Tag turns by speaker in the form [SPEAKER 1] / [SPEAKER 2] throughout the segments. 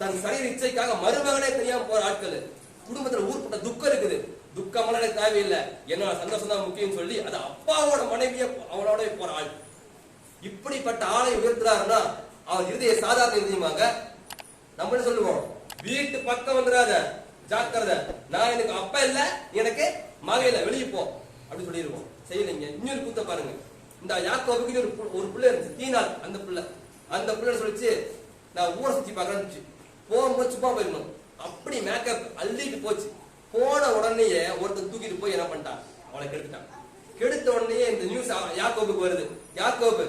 [SPEAKER 1] தன் சரீர இச்சைக்காக மருமகனே தெரியாம போற ஆட்கள், குடும்பத்துல ஊர்பட்ட துக்கம் இருக்குது, துக்கமெல்லாம் எனக்கு தேவையில்லை, என்னோட சந்தோஷம் தான் முக்கியம் சொல்லி அது அப்பாவோட மனைவிய அவனோட போற ஆள். இப்படிப்பட்ட ஆளை உயர்த்துறாருன்னா அவர் இருதய சாதாரண இருதயமாங்க. நம்ம என்ன சொல்லுவோம், வீட்டு பக்கம் வந்துடாத, ஜாக்கிரதை, நான் எனக்கு அப்பா இல்ல, எனக்கு மகன் இல்ல, வெளியே போ அப்படின்னு சொல்லிடுவோம். செய்யலைங்க. இன்னொரு கூத்த பாருங்க, இந்த யாக்கோபுக்கு ஒரு பிள்ளை இருந்துச்சு, தீனால். அந்த பிள்ளை சொல்லிச்சு, நான் ஊரை சுத்தி பாக்குறேன்னு போகும்போது சும்மா போயிருக்கணும், அப்படி மேக்கப் அள்ளிட்டு போச்சு. போன உடனேயே ஒருத்தர் தூக்கிட்டு போய் என்ன பண்ணிட்டான், அவளை கெடுத்துட்டான். கெடுத்த உடனே இந்த நியூஸ் யாக்கோபுக்கு வருது. யாக்கோபு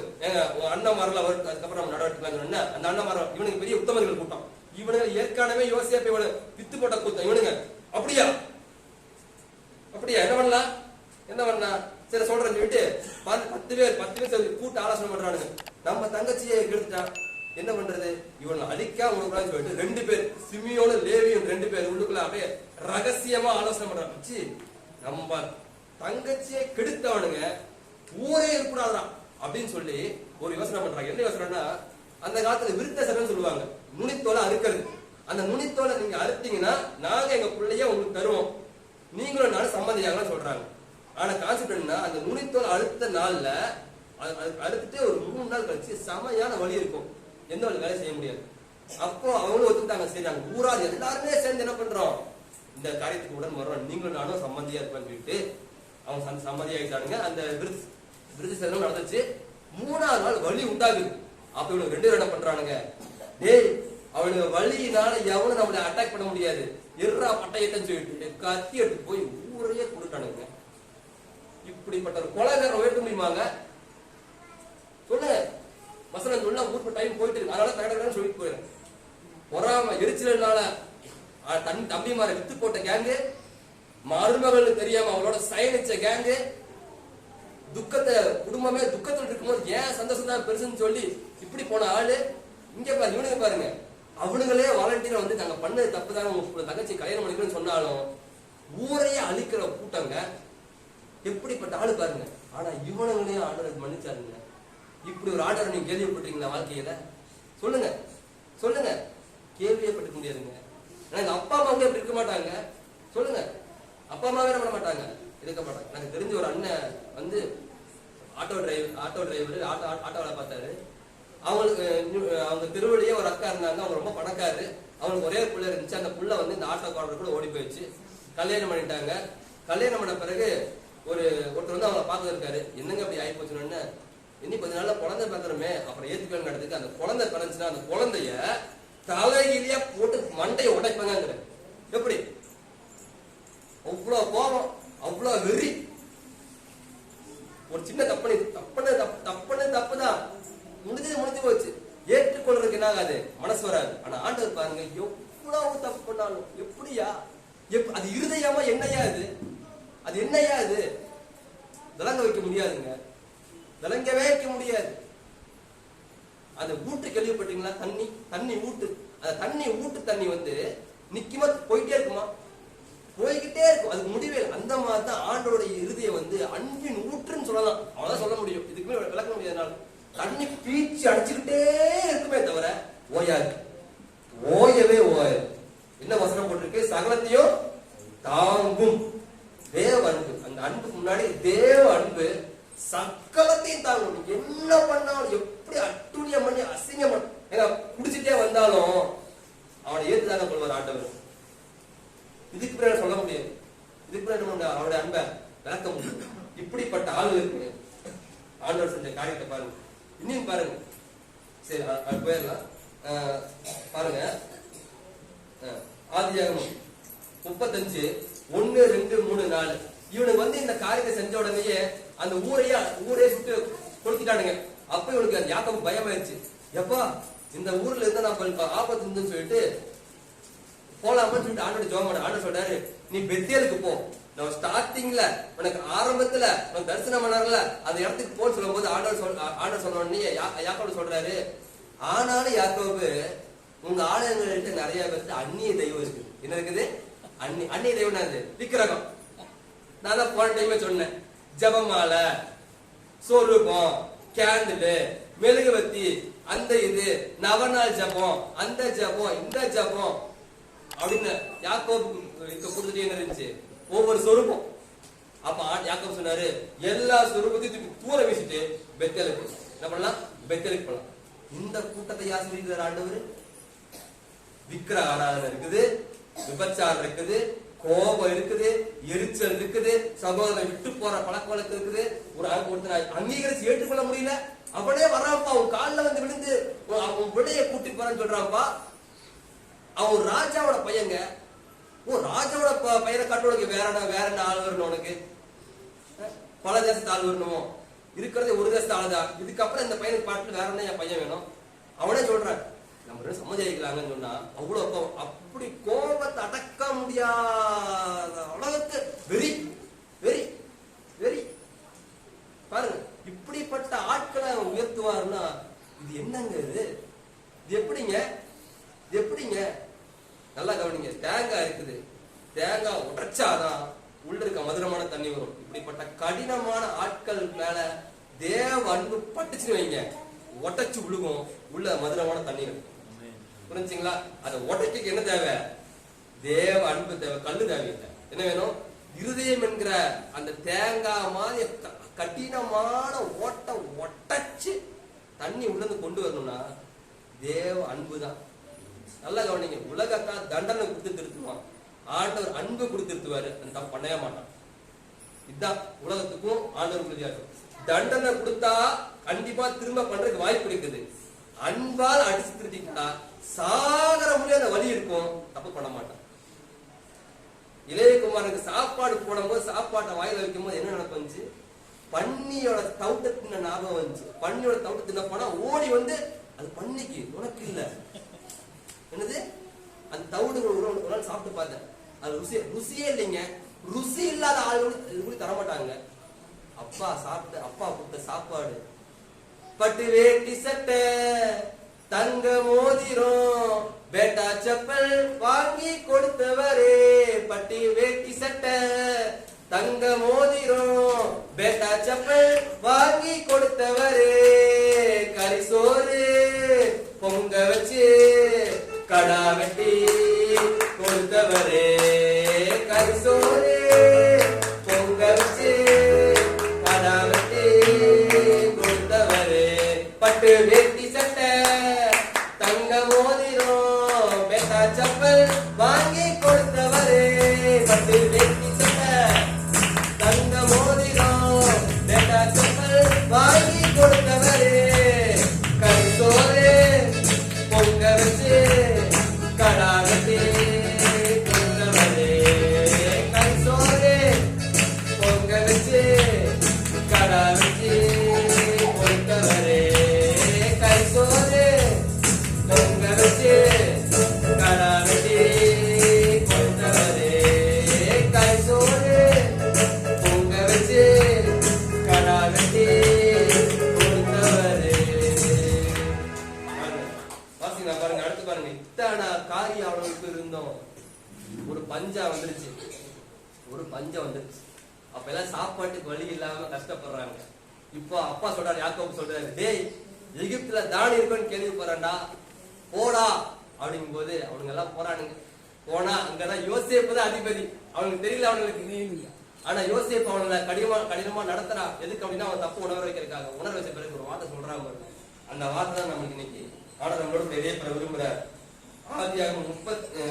[SPEAKER 1] அண்ணன் மரல வருது. அதுக்கப்புறம் நம்ம நடவடிக்கை அந்த அண்ணன் மரம் இவனுக்கு பெரிய உத்தமர்கள் கூட்டம். இவனுங்க ஏற்கனவே யோசிப்ப இவனு வித்து போட்ட கூட்டம் இவனுங்க. அப்படியா என்ன பண்ணலாம் சரி சொல்றேன்னு சொல்லிட்டு 10 பேர் கூட்ட ஆலோசனை பண்றானுங்க. நம்ம தங்கச்சியை கெடுத்துட்டான், என்ன பண்றது, இவனை அழிக்கா உனக்கு சொல்லிட்டு 2 பேர், சிமியோனு லேவியும் 2 பேர் உள்ளுக்குள்ள அப்படியே ரகசியமா ஆலோசனை பண்றாங்க. நம்ம தங்கச்சியை கெடுத்தவனுங்க ஊரே இருக்கக்கூடாதான் அப்படின்னு சொல்லி ஒரு யோசனை பண்றாங்க. என்ன யோசனைன்னா, அந்த காலத்துல விருத்த சரன்னு சொல்லுவாங்க, நுனித்தோலை அறுக்கிறது. அந்த நுனித்தோலை நீங்க அறுத்தீங்கன்னா நாங்க எங்க பிள்ளைய உங்களுக்கு தருவோம், நீங்களும் நானும் சம்மதியாகலாம் சொல்றாங்க. ஆனா கான்செப்ட் என்னன்னா, அந்த நுனித்தோலை அறுத்த நாள்ல அறுத்துட்டு ஒரு 3 நாள் கழிச்சு செமையான வலி இருக்கும், எந்த ஒரு வேலை செய்ய முடியாது. அப்போ அவங்களும் ஒத்துட்டாங்க. சரி, நாங்க ஊராது எல்லாருமே சேர்ந்து என்ன பண்றோம், இந்த காரியத்துக்கு உடன் வர்றோம், நீங்களும் நானும் சம்மதியா இருப்பேன்னு சொல்லிட்டு அவங்க சம்மதி ஆகிட்டானுங்க. அந்த விருது செல்லம் நடந்துச்சு. 3ஆவது நாள் வலி உண்டாகுது. அப்ப இவனுக்கு 2 பேரும் என்ன பண்றானுங்க, டேய் அவனுக்கு வலியினால எவனும் நம்மளை அட்டாக் பண்ண முடியாது, எர்ரா பட்டயத்தைன்னு சொல்லிட்டு கத்தி எடுத்து போய் ஊரையே கொடுத்தானுங்க. இப்படிப்பட்ட ஒரு கொலைகாரன் உயர்த்த முடியுமாங்க சொல்லுங்க? வசனம் சொல்ல ஊருக்கு டைம் போயிட்டு இருக்கு, அதனால தகடன்னு சொல்லிட்டு போயிடுறேன். பொறாம எரிச்சல்னால தம்பிமாரை வித்து போட்ட கேங்கு, மருமகள் தெரியாம அவளோட சயனிச்ச கேங்கு, துக்கத்தை குடும்பமே துக்கத்தில் இருக்கும்போது ஏன் சந்தோஷம் தான் பெருசுன்னு சொல்லி இப்படி போன ஆளு. இங்க பாரு, இவனுங்க பாருங்க, அவனுங்களே வாலண்டியரா வந்து நாங்க பண்ணது தப்புதான் உங்க தங்கச்சி கல்யாணம் பண்ணிக்கணும்னு சொன்னாலும் ஊரையே அழிக்கிற கூட்டங்க. எப்படிப்பட்ட ஆளு பாருங்க. ஆனா இவனுங்களையும் ஆர்டர் மன்னிச்சாருங்க. இப்படி ஒரு ஆர்டர் நீங்க கேள்விப்பட்டீங்களா வாழ்க்கையில? சொல்லுங்க கேள்வியப்பட்டுக்க முடியாதுங்க. எனக்கு அப்பா அம்மாவே அப்படி இருக்க மாட்டாங்க. சொல்லுங்க, அப்பா அம்மாவே பண்ண மாட்டாங்க, இருக்க மாட்டாங்க. எனக்கு தெரிஞ்ச ஒரு அண்ணன் வந்து ஆட்டோ டிரைவர் ஆட்டோல பார்த்தாரு. அவங்களுக்கு அவங்க திருவள்ளியே ஒரு அக்கா இருந்தாங்க, அவங்க ரொம்ப பணக்காரு. அவங்களுக்கு ஒரே பிள்ளை இருந்துச்சு. அந்த புள்ள வந்து இந்த ஆட்டோ காரர் கூட ஓடி போயிடுச்சு. கல்யாணம் பண்ணிட்டாங்க. கல்யாணம் பண்ண பிறகு ஒருத்தர் வந்து அவங்களை பார்த்து இருக்காரு. என்னங்க அப்படி ஆகி போச்சுன்னு, இன்னும் கொஞ்ச நாள்ல குழந்தை பார்க்கறோமே, அப்புறம் ஏத்துக்கணும் நடத்துக்கு. அந்த குழந்தை பிறந்துச்சுன்னா அந்த குழந்தைய தலையிலேயே போட்டு மண்டையை உடைப்பாங்க. எப்படி? அவ்வளவு கோபம், அவ்வளவு வெறி. ஒரு சின்ன தப்புதான் முடிஞ்சு போச்சு. ஏற்றுக்கொள்றதுக்கு என்ன ஆகாது, மனசு வராது. ஆனா ஆண்டவர் பாருங்க, எவ்வளவு தப்பு பண்ணாலும் எப்படியா, அது இருதயமா என்னையா அது என்னையா இது விளங்க வைக்க முடியாதுங்க, விளங்கவே வைக்க முடியாது. அந்த ஊட்டு கேள்விப்பட்டீங்களா? தண்ணி ஊட்டு, அந்த தண்ணி வந்து நிக்குமா போயிட்டே இருக்குமா? போய்கிட்டே இருக்கும், அதுக்கு முடிவே இல்லை. அந்த மாதிரி தான் ஆண்டோடைய இருதயம் வந்து அன்பின் ஊற்றுன்னு சொல்லலாம், அவ்வளவுதான் சொல்ல முடியும். இதுக்குமே விளக்க முடியாதனால தண்ணி பீச்சு அடிச்சுக்கிட்டே இருக்குமே தவிர ஓயவே ஓயாது. என்ன வசனம் போட்டிருக்கு? சகலத்தையும் தாங்கும் தேவ அன்பு. அந்த அன்புக்கு முன்னாடி தேவ அன்பு சகலத்தையும் தாங்கும். என்ன பண்ணாலும், எப்படி அட்டுழியம் பண்ணி அசிங்கம் பண்ண குடிச்சுட்டே வந்தாலும் அவனை ஏற்றுதாங்க கொள்வார் ஆண்டவர். இதுக்கு பிறகு சொல்ல முடியாது, இதுக்கு பிறகு அவருடைய அன்பை விளக்க முடியும். இப்படிப்பட்ட ஆளு இருக்கு. ஆண்டவர் செஞ்ச காரியத்தை பாருங்க, இன்னும் பாருங்க. சரி, போயிடலாம். பாருங்க, ஆதியாகமம் 35 1, 2, 3, 4. இவனுக்கு வந்து இந்த காரியத்தை செஞ்ச உடனேயே அந்த ஊரே சுட்டு கொடுத்துட்டானுங்க. அப்ப இவனுக்கு யாக்கோபு பயமாயிருச்சு. எப்பா, இந்த ஊர்ல இருந்தா நான் ஆபத்து இருந்துன்னு சொல்லிட்டு போலாமான்னு சொல்லிட்டு ஆண்டோட ஜெபம் பண்ண. ஆண்டவர் சொல்றாரு, நீ பெத்தேலுக்கு போ. நான் ஸ்டார்டிங்ல உனக்கு ஆரம்பத்துல உனக்கு தரிசனம் பண்ணார்ல, அந்த இடத்துக்கு போன்னு சொல்லும் போது ஆண்டவர் சொன்ன உடனே யாக்கோபு சொல்றாரு, ஆனாலும் யாக்கோபு, உங்க ஆலயங்கள்ட்ட நிறைய பேருக்கு அந்நிய தெய்வம் இருக்கு. என்ன இருக்குது? அந்நிய தெய்வம் அது விக்கிரகம். நான் தான் போன டைமே சொன்னேன், ஜபமாலை, சொரூபம், கேண்டில், மெழுகுவத்தி, அந்த இது நவநாள் ஜபம், அந்த ஜபம், இந்த ஜபம் அப்படின்னு யாக்கோபுக்கு கொடுத்துட்டே என்ன இருந்துச்சு? ஒவ்வொரு சொரூபம். அப்ப யாக்கோபு சொன்னாரு, எல்லா சொரூபத்தையும் தூர வீசிட்டு பெத்தேலுக்கு என்ன பண்ணலாம்? பெத்தேலுக்கு போலாம். இந்த கூட்டத்தை யார் சொல்லிக்கிறார் ஆண்டவர்? விக்கிர ஆராதனை இருக்குது, விபச்சாரம் இருக்குது, கோபம் இருக்குது, எரிச்சல் இருக்குது, சகோதரனை விட்டு போற பழக்க வழக்கம் இருக்குது. ஒருத்தனை அங்கீகரிச்சு ஏற்றுக்கொள்ள முடியல, அவனே வரான்ப்பா, அவன் காலில் வந்து விழுந்து அவன் விடைய கூட்டி போறான்னு சொல்றான்ப்பா. அவன் ராஜாவோட பையங்க. ராஜாவோட பையனை காட்டுவனுக்கு வேற என்ன ஆள் வரணும்? உனக்கு பல தேசத்து ஆள் வரணுமோ? இருக்கிறதே ஒரு தேசத்து ஆளுதான். இதுக்கப்புறம் இந்த பையனுக்கு பாட்டு வேற என்ன என் பையன் வேணும்? அவனே சொல்றான், நம்ம சம்மதிக்கலாங்கன்னு சொன்னா அவ்வளவு அப்படி கோபத்தை அடக்க முடியாத அளவுக்கு வெறி வெறி வெறி. பாருங்க, இப்படிப்பட்ட ஆட்களை உயர்த்துவாருன்னா இது என்னங்க? இது எப்படிங்க? இது எப்படிங்க? நல்லா கவனிங்க. தேங்காய் இருக்குது, தேங்காய் உடைச்சாதான் உள்ள இருக்க மதுரமான தண்ணி வரும். இப்படிப்பட்ட கடினமான ஆட்கள் மேல தேவ அன்பு பட்டுச்சுன்னு வைங்க, ஒட்டச்சு விழுகும், உள்ள மதுரமான தண்ணி வரும். புரிஞ்சுங்களா? அதை உடைக்க என்ன தேவை? தேவ அன்பு தேவை, கல்லு தேவையில்லை. என்ன வேணும்? இருதயம் என்கிற அந்த தேங்காய் மாதிரி கடினமான ஓட்ட ஒட்டச்சு தண்ணி உள்ளது கொண்டு வரணும்னா தேவ அன்பு தான். நல்லா கவனிங்க. உலகத்தான் தண்டனை கொடுத்து திருத்துவான், ஆண்டவர் அன்பு கொடுத்து திருத்துவாரு. அந்த பண்ணவே மாட்டான். இதுதான் உலகத்துக்கும் ஆண்டவர் வித்தியாசம். தண்டனை கொடுத்தா கண்டிப்பா திரும்ப பண்றதுக்கு வாய்ப்பு இருக்குது. அன்பால் அடிச்சு திருத்திக்கிட்டா சாகர முடியாத வழி இருக்கும், தப்பு பண்ண மாட்டான். இளையகுமாரனுக்கு சாப்பாடு போடும்போது சாப்பாட்டை வாயில வைக்கும் போது என்ன நடந்துச்சு? பன்னியோட தவுட்டத்தின ஞாபகம் வந்துச்சு. பன்னியோட தவுட்டத்தின போனா ஓடி வந்து அது பன்னிக்கு, உனக்கு இல்ல என்னது அந்த தவிடுகள் ஒரு நாள் சாப்பிட்டு பார்த்தேன். அது ருசியே இல்லைங்க. ருசி இல்லாத ஆளுகள் கூட தரமாட்டாங்க. அப்பா சாப்பிட்டு அப்பா கொடுத்த சாப்பாடு பட்டு வேட்டி சட்டை, தங்க மோதிரம், பேட்டா செப்பல் வாங்கி கொடுத்தவரே. பட்டி வேட்டி சட்டை, தங்க மோதிரம், பேட்டா செப்பல் வாங்கி கொடுத்தவரே. கரிசோறு பொங்க வச்சு கடா வெட்டி கொடுத்தவரே. கரிசோறு பொங்க வச்சு கடா வெட்டி கொடுத்தவரே. பட்டு வேட்டி சட்டை, தங்க மோதிரம், பேட்டா செப்பல் வாங்கி கொடுத்தவரே. பட்டு வேட்டி சட்டை, தங்க மோதிரம், பேட்டா செப்பல் வாங்கி கொடுத்தவரே. கரிசோறு பொங்க வச்சு கடா வெட்டி கொடுத்தவரே. கரிசோறு பொங்க வச்சு கடா வெட்டி கொடுத்தவரே. கரிசோறு பொங்க வச்சு கடா வெட்டி கொடுத்தவரே. கரிசோறு பொங்க வச்சு கடா வெட்டி கொடுத்தவரே. பாருங்க, அடுத்து பாருங்க. இத்தனை காரியம் அவனுக்கு இருந்தோம். ஒரு பஞ்சம் வந்துருச்சு, ஒரு பஞ்சம் வந்துருச்சு. அப்ப எல்லாம் சாப்பாட்டுக்கு வழி இல்லாம கஷ்டப்படுறாங்க. இப்போ அப்பா சொல்றாரு, யாக்கோபு சொல்றாரு, டேய் எகிப்துல தானி இருக்குன்னு கேள்விப்படுறான்டா, போடா அப்படிங்கும் போது அவனுங்க எல்லாம் போறானுங்க. போனா அங்கதான் யோசேப்பு தான் அதிபதி. அவனுக்கு தெரியல அவனுக்கு. ஆனா யோசேப்பு அவனை கடினமா நடத்துறான். எதுக்கு அப்படின்னா அவன் தப்பு உணர வைக்கிறதுக்காக. உணர வச்ச பிறகு ஒரு வார்த்தை சொல்றாங்க. அந்த வார்த்தை தான் நம்மளுக்கு இன்னைக்கு ஆனா நம்மளோட பெரிய விரும்புறார். ஆதியாகமம் 45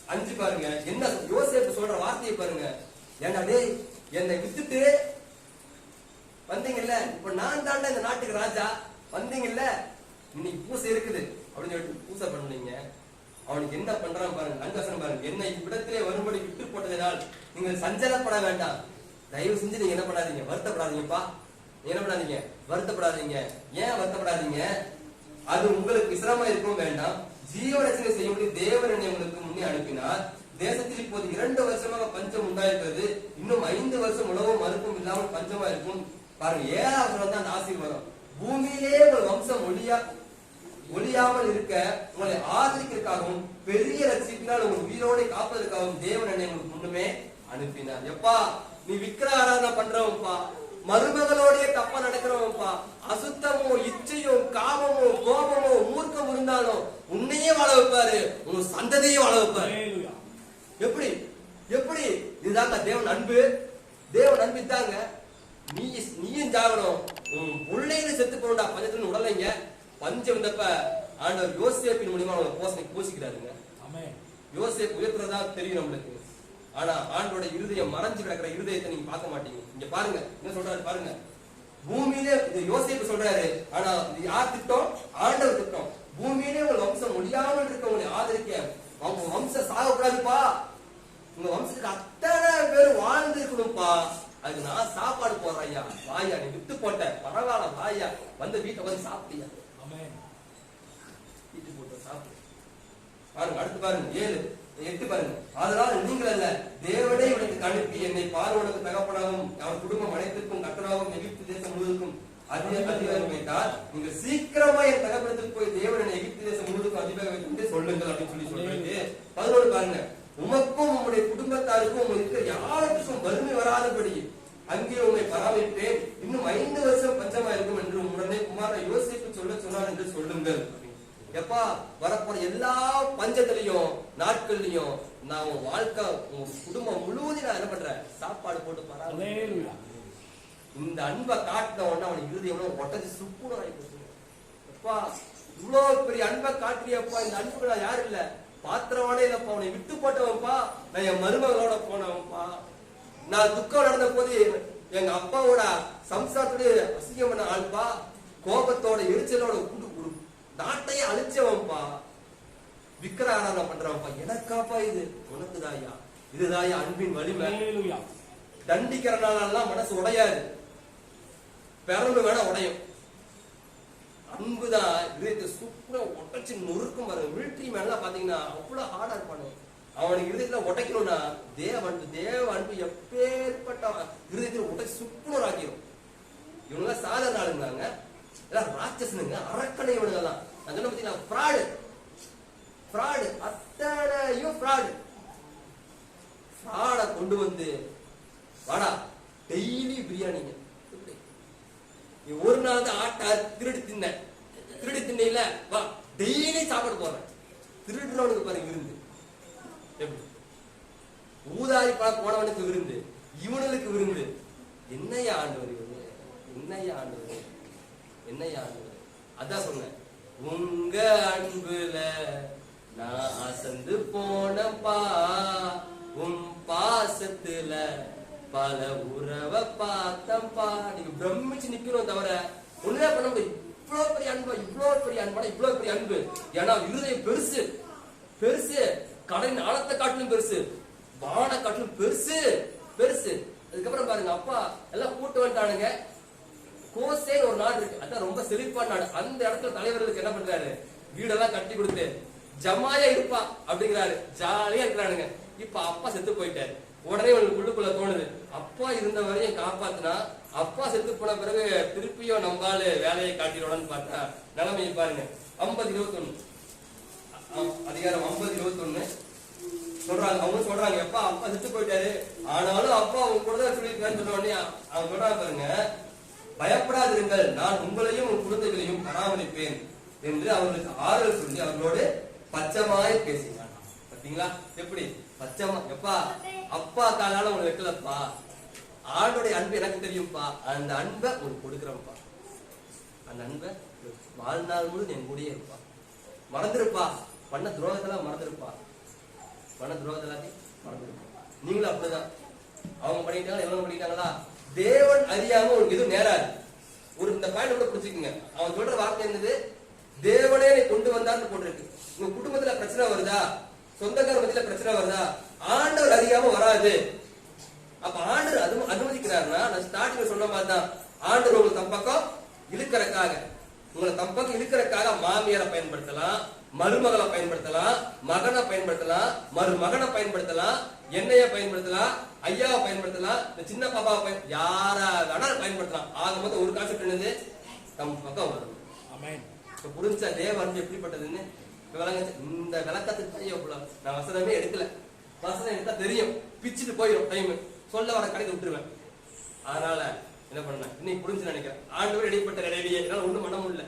[SPEAKER 1] 5 பாருங்க. என்ன யோசேப்பு சொல்ற வார்த்தையை பாருங்க. ஏன்னா டேய் என்னை வித்துட்டு வந்தீங்கல்ல, இப்ப நான் தாண்டா இந்த நாட்டுக்கு ராஜா, வந்தீங்கல்ல, இன்னைக்கு பூசை இருக்குது அப்படின்னு சொல்லிட்டு பூசை பண்ணீங்க. அவனுக்கு என்ன பண்றான் பாருங்க. அங்கசனம் பாருங்க. என்னை இவ்விடத்திலே வரும்படி விட்டு போட்டதினால் நீங்கள் சஞ்சலப்பட வேண்டாம். தயவு செஞ்சு நீங்க என்ன பண்ணாதீங்க, வருத்தப்படாதீங்கப்பா. என்ன பண்ணாதீங்க, வருத்தப்படாதீங்க. ஏன் வருத்தப்படாதீங்க? அது உங்களுக்கு சிரமம் இருக்கும் வேண்டாம். ஜீவரட்சணை செய்யும்படி தேவன் என்னை உங்களுக்கு முன்னே அனுப்பினார். தேசத்தில் இப்போது 2 வருஷமாக பஞ்சம் உண்டாயிருக்கிறது. இன்னும் 5 வருஷம் உணவும் மறுப்பும் இல்லாமல் பஞ்சமா இருக்கும். பாருங்க, 7ஆவது தான் அந்த ஆசீர்வாதம். பூமியிலே ஒரு வம்சம் ஒளியா ஒளியாமல் இருக்க உங்களை ஆதரிக்கிறதுக்காகவும் பெரிய ரட்சிப்பினால் உங்கள் உயிரோடு காப்பதற்காகவும் தேவன் என்னை உங்களுக்கு முன்னுமே அனுப்பினார். எப்பா நீ விக்கிர ஆராதனை பண்றவன்ப்பா, மருமகளோடைய தப்பா நடக்கிறவன்ப்பா, அசுத்தமோ இச்சையோ காமமோ கோபமோ மூர்க்கம் இருந்தாலும் உன்னையே வாழ வைப்பாரு, உன் சந்ததியே வாழ வைப்பாரு. எப்படி எப்படி இதுதாங்க தேவன் அன்பு. தேவன் அன்பித்தாங்க. நீயும் ஜாகணும், உன் பிள்ளைங்க செத்து போண்டா பஞ்சத்துல உடலைங்க. பஞ்சம் வந்தப்ப ஆண்டவர் யோசேப்பின் மூலியமா அவங்க போசிக்கிறாருங்க. யோசேப் உயர்த்துறதா தெரியும் நம்மளுக்கு. ஆனா ஆண்டோட இருதயம் மறைஞ்சு கிடக்கிற இருதயத்தை நீங்க பார்க்க மாட்டீங்க. இங்க பாருங்க என்ன சொல்றாரு பாருங்க. பூமியிலே இது யோசேப்பு சொல்றாரு, ஆனா இது யார் திட்டம்? ஆண்டவர் திட்டம். பூமியிலே உங்க வம்சம் முடியாமல் இருக்க உங்களை ஆதரிக்க, அவங்க வம்சம் சாகக்கூடாதுப்பா, உங்க வம்சத்துக்கு அத்தனை பேர் வாழ்ந்து இருக்கணும்ப்பா, அதுக்கு நான் சாப்பாடு போடுறேன் ஐயா, வாயா நீ விட்டு போட்ட பரவாயில்ல வாயா, வந்து வீட்டை வந்து சாப்பிட்டியா, வீட்டு போட்ட சாப்பிடு. பாருங்க அடுத்து பாருங்க 7-8 பாருங்க. அதனால் நீங்கள் அல்ல தேவனே இவனுக்கு அனுப்பி என்னை பார்வோனுக்கு தகப்பனாகவும் அவன் குடும்பம் அனைத்திற்கும் கர்த்தராகவும் எகிப்து தேசம் முழுவதுக்கும் அதிகாரம் வைத்தால் நீங்கள் சீக்கிரமா என் தகப்பனத்துக்கு போய் தேவன் எகிப்து தேசம் முழுவதுக்கும் அதிகாரம் வைத்து சொல்லுங்கள் அப்படின்னு சொல்லிட்டு 11 பாருங்க. உமக்கும் உங்களுடைய குடும்பத்தாருக்கும் உங்களுக்கு யாருக்கும் வறுமை வராதபடி அங்கே உங்களை பராமரிப்பேன், இன்னும் 5 வருஷம் பஞ்சமா இருக்கும் என்று உடனே குமார யோசிப்பு சொல்ல சொன்னார் என்று சொல்லுங்கள். எப்பா வரப்போற எல்லா பஞ்சத்திலையும் நாட்கள்லயும் நான் உன் வாழ்க்கை உங்க குடும்பம் முழுவதும் நான் என்ன பண்றேன், சாப்பாடு போட்டு பராமரிப்பேன். இந்த அன்பை காட்டின உடனே அவன் இருதயம் ஒட்டது சுப்புன்னு ஆயிடுச்சு. எப்பா இவ்வளவு பெரிய அன்பை காட்டியப்பா, இந்த அன்புக்கு நான் யாரு இல்ல, பாத்திரவானே இல்லப்பா, அவனை விட்டு போட்டவன்ப்பா, நான் என் மருமகளோட போனவன்ப்பா, நான் துக்கம் நடந்த போது எங்க அப்பாவோட சம்சாரத்தோட அசிங்கம் பண்ண ஆள்பா, கோபத்தோட எரிச்சலோட நாட்டையே அழிச்சவன்ப்பா, விக்கிர ஆராதனை பண்றவன்ப்பா, எனக்காப்பா இது உனக்குதாயா, இதுதாயா அன்பின் வலிமை. தண்டிக்கிறனால மனசு உடையாது, பெறம்பு வேணா உடையும். அன்புதான் இதயத்தை சூப்பரா உடைச்சு நொறுக்கும். மிலிட்டரி மேன்லாம் பாத்தீங்கன்னா அவ்வளவு ஹார்டா இருப்பானு, அவனுக்கு இருதயத்துல உடைக்கணும்னா தேவ அன்பு எப்பேற்பட்ட இருதயத்துல உடைச்சு சுப்புனர் ஆக்கிடும். இவங்க சாதாரண ஆளுங்க, எல்லாம் ராட்சசனுங்க, அரக்கனை இவனுங்கெல்லாம். நான் சொன்ன பாத்தீங்கன்னா ஃப்ராடு அத்தனையும் ஃப்ராட கொண்டு வந்து வாடா டெய்லி பிரியாணிங்க. ஒரு நாள் தான் ஆட்டா திருடி தின்ன வா டெய்லி சாப்பாடு போடுறேன். திருடுறவனுக்கு பாருங்க விருந்து எப்படி, ஊதாரி பழம் போனவனுக்கு விருந்து, இவனுக்கு விருந்து. என்னையா ஆண்டவர் இவனு, என்னையா ஆண்டவர், என்னையா ஆண்டவர். அதான் சொன்னேன், உங்க அன்புல நான் அசந்து போனப்பா, உன் பாசத்துல பல உறவை பார்த்தம்பா. நீங்க பிரமிச்சு நிக்கணும் தவிர ஒண்ணுமே பண்ண முடியும். இவ்வளவு பெரிய அன்பா, இவ்வளவு பெரிய அன்பான, இவ்வளவு பெரிய அன்பு. ஏன்னா இருதயம் பெருசு பெருசு, கடலின் ஆழத்தை காட்டிலும் பெருசு, வான காட்டிலும் பெருசு பெருசு. அதுக்கப்புறம் பாருங்க, அப்பா எல்லாம் கூட்டு வந்துட்டானுங்க. கோசேன்னு ஒரு நாடு இருக்கு, அதான் ரொம்ப செழிப்பான நாடு. அந்த இடத்துல தலைவர்களுக்கு என்ன பண்றாரு, வீடெல்லாம் கட்டி கொடுத்து ஜமாயா இருப்பா அப்படிங்கிறாரு, ஜாலியா இருக்கிறானுங்க. இப்ப அப்பா செத்து போயிட்டாரு. உடனே உங்களுக்கு உள்ளுக்குள்ள தோணுது, அப்பா இருந்த வரையும் காப்பாத்தினா, அப்பா செத்து போன பிறகு திருப்பியும் நம்பால வேலையை காட்டிடுவான்னு பார்த்தா நிலைமையை பாருங்க. 50-21 அதிகாரம் 50-21 சொல்றாங்க. அவங்க சொல்றாங்க, எப்பா அப்பா செத்து போயிட்டாரு, ஆனாலும் அப்பா அவங்க கூட தான் சொல்லியிருக்கான்னு சொன்ன உடனே அவங்க சொல்றாங்க பாருங்க, பயப்படாதிருங்கள், நான் உங்களையும் உங்க குழந்தைகளையும் பராமரிப்பேன் என்று அவர்களுக்கு ஆறுதல் சொல்லி அவர்களோடு பச்சமாய் பேசினான். பாத்தீங்களா எப்படி பச்சமா. எப்பா அப்பா காலால உனக்கு வைக்கலப்பா, ஆண்டோடைய அன்பு எனக்கு தெரியும்பா, அந்த அன்பை உனக்கு கொடுக்குறப்பா, அந்த அன்பை வாழ்நாள் முழு என் கூடயே இருப்பா. மறந்துருப்பா, பண்ண துரோகத்தெல்லாம் மறந்துருப்பா, பண்ண துரோகத்தெல்லாத்தையும் மறந்துருப்பா. நீங்களும் அப்படிதான். அவங்க பண்ணிட்டாங்களா, எவ்வளவு பண்ணிட்டாங்களா, தேவன் அறியாம உனக்கு எதுவும் நேராது. ஒரு இந்த பாயிண்ட் கூட புரிஞ்சுக்குங்க. அவன் சொல்ற வார்த்தை என்னது, தேவனே நீ கொண்டு வந்தான்னு போட்டிருக்கு. உங்க குடும்பத்துல பிரச்சனை வருதா, சொந்தக்கார மத்தியில பிரச்சனை வருதா, ஆண்டவர் அறியாம வராது. அப்ப ஆண்டவர் அனுமதிக்கிறாருன்னா, நான் ஸ்டார்டிங்ல சொன்ன மாதிரி தான், ஆண்டவர் உங்களை தம்பக்கம் இழுக்கிறக்காக, உங்களை தம்பக்கம் இழுக்கிறக்காக மாமியாரை பயன்படுத்தலாம், மருமகளை பயன்படுத்தலாம், மகனை பயன்படுத்தலாம், மருமகனை பயன்படுத்தலாம், என்னைய பயன்படுத்தலாம், ஐயாவை பயன்படுத்தலாம், இந்த சின்ன பாப்பாவை யாரா வேணாலும் பயன்படுத்தலாம். ஆக மொத்தம் ஒரு கான்செப்ட் என்னது, தம் பக்கம் வரும். புரிஞ்ச தேவ அன்பு எப்படிப்பட்டதுன்னு இந்த விளக்கத்துக்கு நான் வசனமே எடுக்கல. வசனம் எடுத்தா தெரியும், பிச்சுட்டு போயிடும் டைம், சொல்ல வர கடைக்கு விட்டுருவேன். அதனால என்ன பண்ண இன்னைக்கு புரிஞ்சு நினைக்கிறேன். ஆண்டவர் இடைப்பட்ட ரெடியே என்னால ஒண்ணும் பண்ண முடியல.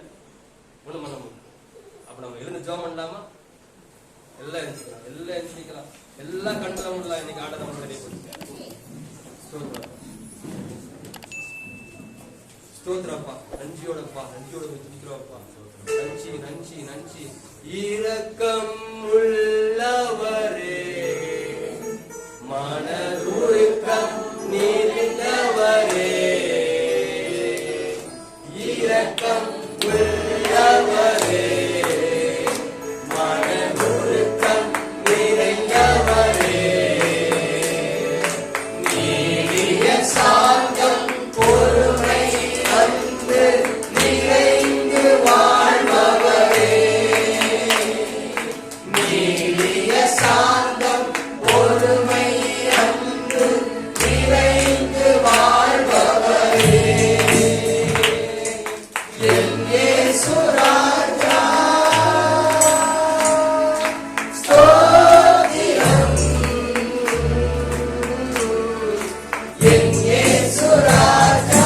[SPEAKER 1] அப்ப நம்ம எழுந்து ஜெபம் பண்ணலாமா? எல்லாம் எழுந்திக்கலாம், எல்லாம் கண்ணுல முடியலாம். இன்னைக்கு ஆண்டவர் நம்ம இடைப்பட்டு ஸ்தோத்திரப்பா, நன்றியோடப்பா, நன்றியோட துதிக்கிறோம்ப்பா. நன்றி. இரக்கம் உள்ளவரே, மனதுருக்கம் நிறைந்தவரே, இரக்கம் உள்ளவரே, மனதுருக்கம் நிறைந்தவரே, நீடிய சாந்தம் பொறுமை அன்பு நிறைந்து வாழ்பவரே, நீடிய சாந்தம் பொறுமை அன்பு நிறைந்து வாழ்பவரே, என் இயேசு ராஜா ஸ்தோத்திரம், என் இயேசு ராஜா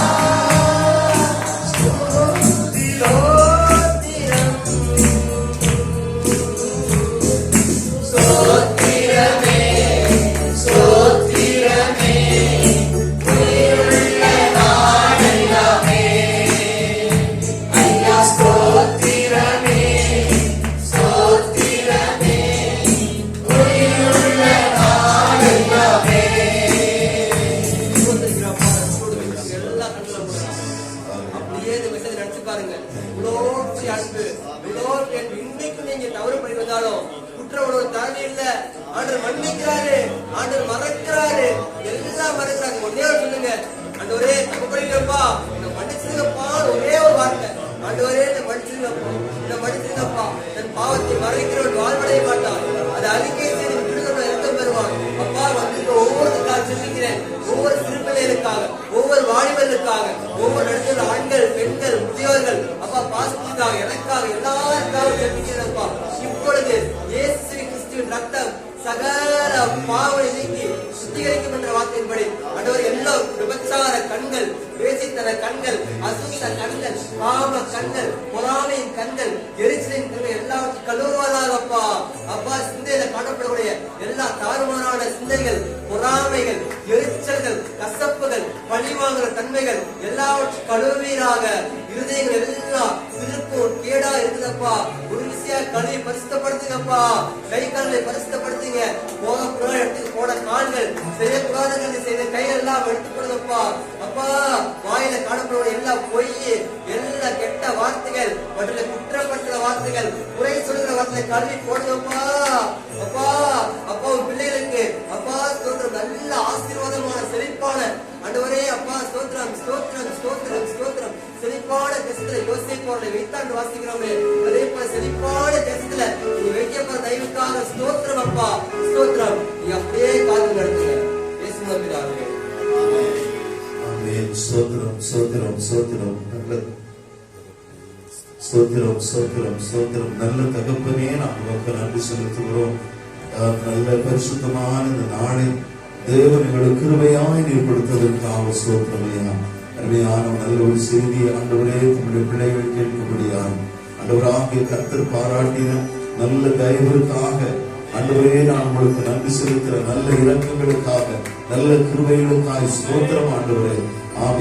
[SPEAKER 1] பாவத்தை மறைக்கிறவன் வாழ்வடைய மாட்டான். அது அறிக்கை செய்து விடுதலை இரக்கம் பெறுவான். அப்பா வந்து ஒவ்வொருக்காக சொல்லிக்கிறேன், ஒவ்வொரு சிறுபிள்ளைகளுக்காக, ஒவ்வொரு வாலிபர்களுக்காக, ஒவ்வொரு இடத்துல ஆண்கள், பெண்கள், முதியோர்கள், அப்பா பாசத்துக்காக, எனக்காக, எல்லாருக்காக சொல்லிக்கிறேன்ப்பா. இப்பொழுது இயேசு கிறிஸ்துவின் ரத்தம் சகல பாவனை நீக்கி சுத்திகரிக்கும் என்ற வார்த்தையின்படி ஆண்டவர் எல்லா விபச்சார கண்கள், வேசித்தன கண்கள், அசுத்த கண்கள், பாவ கண்கள், பொறாமையின் கண்கள், எரிச்சலின் கண்கள் எல்லாவற்றையும் கழுவுவதாகப்பா. அப்பா சிந்தையில காணப்படக்கூடிய எல்லா தாறுமாறான சிந்தைகள், பொறாமைகள், எரிச்சல்கள், கசப்புகள், பழிவாங்குற தன்மைகள் எல்லாவற்றையும் கழுவீராக. இருதயங்கள் எல்லாம் விருப்பம் கேடா இருக்குதப்பா, ஒரு விஷயம் கழுவி பரிசுத்தப்படுத்துங்கப்பா. கை கால்களை பரிசுத்தப்படுத்துங்க. போகக்கூடாத இடத்துக்கு போன கால்கள், செய்யக்கூடாத செய்த கைகள் எல்லாம் எடுத்துக்கொள்ளுங்கப்பா. அப்பா வாயில காணப்படக்கூடிய எல்லா பொய், எல்லா கெட்ட வார்த்தைகள் மற்றும் குற்றப்பட்ட வார்த்தைகள், குறை சொல்கிற வார்த்தை கல்வி போடுங்கப்பா. அப்பா அப்பா பிள்ளைகளுக்கு அப்பா ஸ்தோத்திரம், நல்ல ஆசீர்வாதமான செழிப்பான ஆண்டவரே அப்பா ஸ்தோத்திரம் ஸ்தோத்திரம் ஸ்தோத்திரம் ஸ்தோத்திரம். செழிப்பான தேசத்துல யோசிப்போர்களை வைத்தாண்டு வாசிக்கிறோமே, அதே போல செழிப்பான தேசத்துல நீ வைக்கப்பட தயவுக்காக ஸ்தோத்திரம் அப்பா, ஸ்தோத்திரம். நீ அப்படியே காத்து நடத்துங்க. இயேசுவின்
[SPEAKER 2] சோத்திரம் சோத்திரம் சோத்திரம். சோத்திரம் சோத்திரம் சோத்திரம். நல்ல தகப்பனே, நாங்கள் நன்றி செலுத்துகிறோம். நல்ல பரிசுத்தமான இந்த நாளில் தேவன் எங்களுக்கு கிருபையாய் நீர் கொடுத்ததற்காக சோத்திரமையா. அருமையான நல்ல ஒரு செய்தியை ஆண்டவரே தம்முடைய பிள்ளைகள் கேட்கும்படியான் ஆண்டவராகிய கர்த்தர் பாராட்டின நல்ல தயவிற்காக ஆண்டவரே நான் உங்களுக்கு நன்றி செலுத்துகிற நல்ல இரக்கங்களுக்காக, நல்ல கிருபைகளுக்காக ஸ்தோத்திரம் ஆண்டவரே.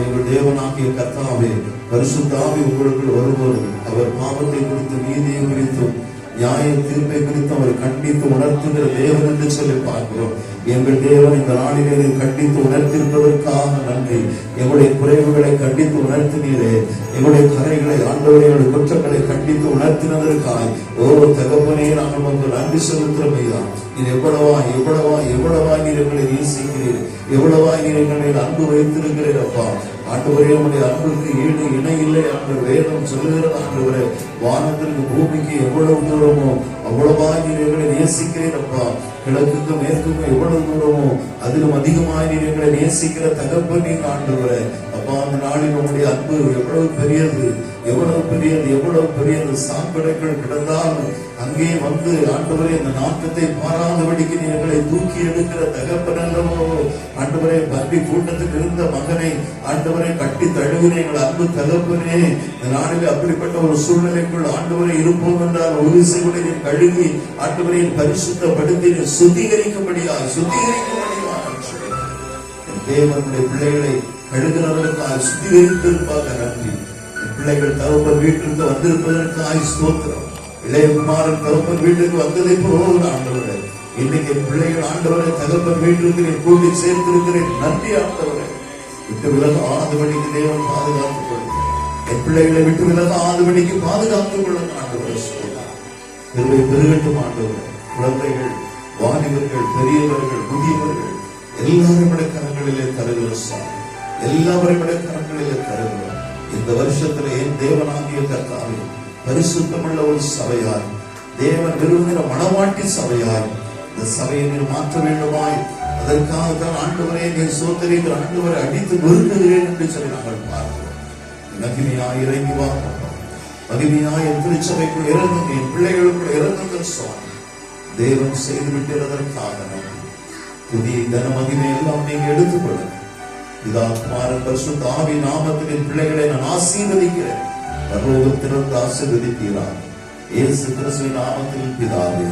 [SPEAKER 2] எங்கள் தேவனாகிய கர்த்தாவே, பரிசுத்தாவி உங்களுக்குள் வருவதும் அவர் பாவத்தை குறித்து, நீதியை குறித்தும், நியாய தீர்ப்பை குறித்து அவர் கண்டித்து உணர்த்துகிற தேவன் என்று சொல்லி பார்க்கிறோம். எங்கள் தேவன் இந்த நாளிலே கண்டித்து உணர்த்திருப்பதற்காக நன்றி. எங்களுடைய குறைவுகளை கண்டித்து உணர்த்தினீரே, எங்களுடைய கரைகளை ஆண்டவரே, எங்களுடைய குற்றங்களை கண்டித்து உணர்த்தினதற்காய் ஓ தகப்பனே நாங்கள் உங்களுக்கு நன்றி செலுத்துகிறோம் ஐயா. நீர் எவ்வளவா எவ்வளவா எவ்வளவா நீர் எங்களை நேசிக்கிறீர், எவ்வளவா நீர் எங்களை அன்பு வைத்திருக்கிறீர் அப்பா. ஆண்டவரே, உடைய அன்புக்கு ஈடு இணை இல்லை என்று வேதம் சொல்லுகிறது ஆண்டவரே. வானத்திற்கு பூமிக்கு எவ்வளவு தூரமோ அவ்வளவா நீர் எங்களை நேசிக்கிறீர் அப்பா. கிழக்குக்கு மேற்குக்கும் எவ்வளவு தூரமோ அதிலும் அதிகமாக நீர் எங்களை நேசிக்கிற தகப்பன் நீங்க ஆண்டவரே. அப்பா அந்த நாளில் உங்களுடைய அன்பு எவ்வளவு பெரியது, எவ்வளவு பெரியது, எவ்வளவு பெரியது. சாக்கடைகள் கிடந்தாலும் அங்கே வந்து ஆண்டவரே இந்த நாட்டத்தை பாராதபடிக்கு எங்களை தூக்கி எடுக்கிற தகப்பன் அல்லவோ. ஆண்டவரே பன்றி கூட்டத்துக்கு இருந்த மகனை ஆண்டவரை கட்டி தழுவின எங்கள் அன்பு தகப்பனே, இந்த நாளில் அப்படிப்பட்ட ஒரு சூழ்நிலைக்குள் ஆண்டவரை இருப்போம் என்றால் ஒரு விசைகளை கழுவி ஆண்டவரை பரிசுத்தப்படுத்தி சுத்திகரிக்கும்படியாக தேவனுடைய பிள்ளைகளை கழுகுறதற்காக சுத்திகரித்திருப்பாக நன்றி. பிள்ளைகள் தகப்பன் வீட்டிற்கு வந்திருப்பதற்காக ஸ்தோத்திரம். இளையகுமாரன் தகப்பன் வீட்டுக்கு வந்ததை போல ஆண்டவரே, இன்னைக்கு பிள்ளைகள் ஆண்டவரை தகப்பன் வீட்டிற்கு கூட்டி சேர்த்திருக்கிறேன். நன்றி ஆண்டவரே. விட்டு விலகாதபடிக்கு தேவன் பாதுகாத்துக் கொள்ளுங்க. என் பிள்ளைகளை விட்டு விலகாதபடிக்கு பாதுகாத்துக் கொள்ளுங்க ஆண்டவரே. திருவை பெருகட்டும் ஆண்டவரே. குழந்தைகள், வாலிபர்கள், பெரியவர்கள், முதியவர்கள் எல்லாரும் கரங்களிலே தருகிறோம். எல்லாரும் கரங்களிலே தருகிறோம். இந்த வருஷத்துல என் தேவனாகிய கர்த்தாவே, பரிசுத்தமுள்ள ஒரு சபையாய், தேவன் விரும்புகிற மணவாட்டி சபையாய் இந்த சபையை நீர் மாற்ற வேண்டுமாய், அதற்காக தான் ஆண்டவரே நீர் சோதரிக்கிற ஆண்டவரை அடித்து நொறுக்குகிறேன் என்று சொல்லி நாங்கள் பார்க்கிறோம். மகிமையாய் இறங்கி வாங்க, மகிமையாய் என் திருச்சபைக்குள் இறங்குங்க, என் பிள்ளைகளுக்குள் இறங்குங்க சுவாமி. தேவன் செய்து விட்டதற்காக புதிய கன மகிமை எல்லாம் நீங்க எடுத்துக்கொள்ளுங்க. இதா குமாரன் பரிசுத்த ஆவி நாமத்தின் பிள்ளைகளை நான் ஆசீர்வதிக்கிறேன். பரலோகத்திலிருந்து ஆசீர்வதிக்கிறார். இயேசு கிறிஸ்துவின் நாமத்தில் பிதாவே.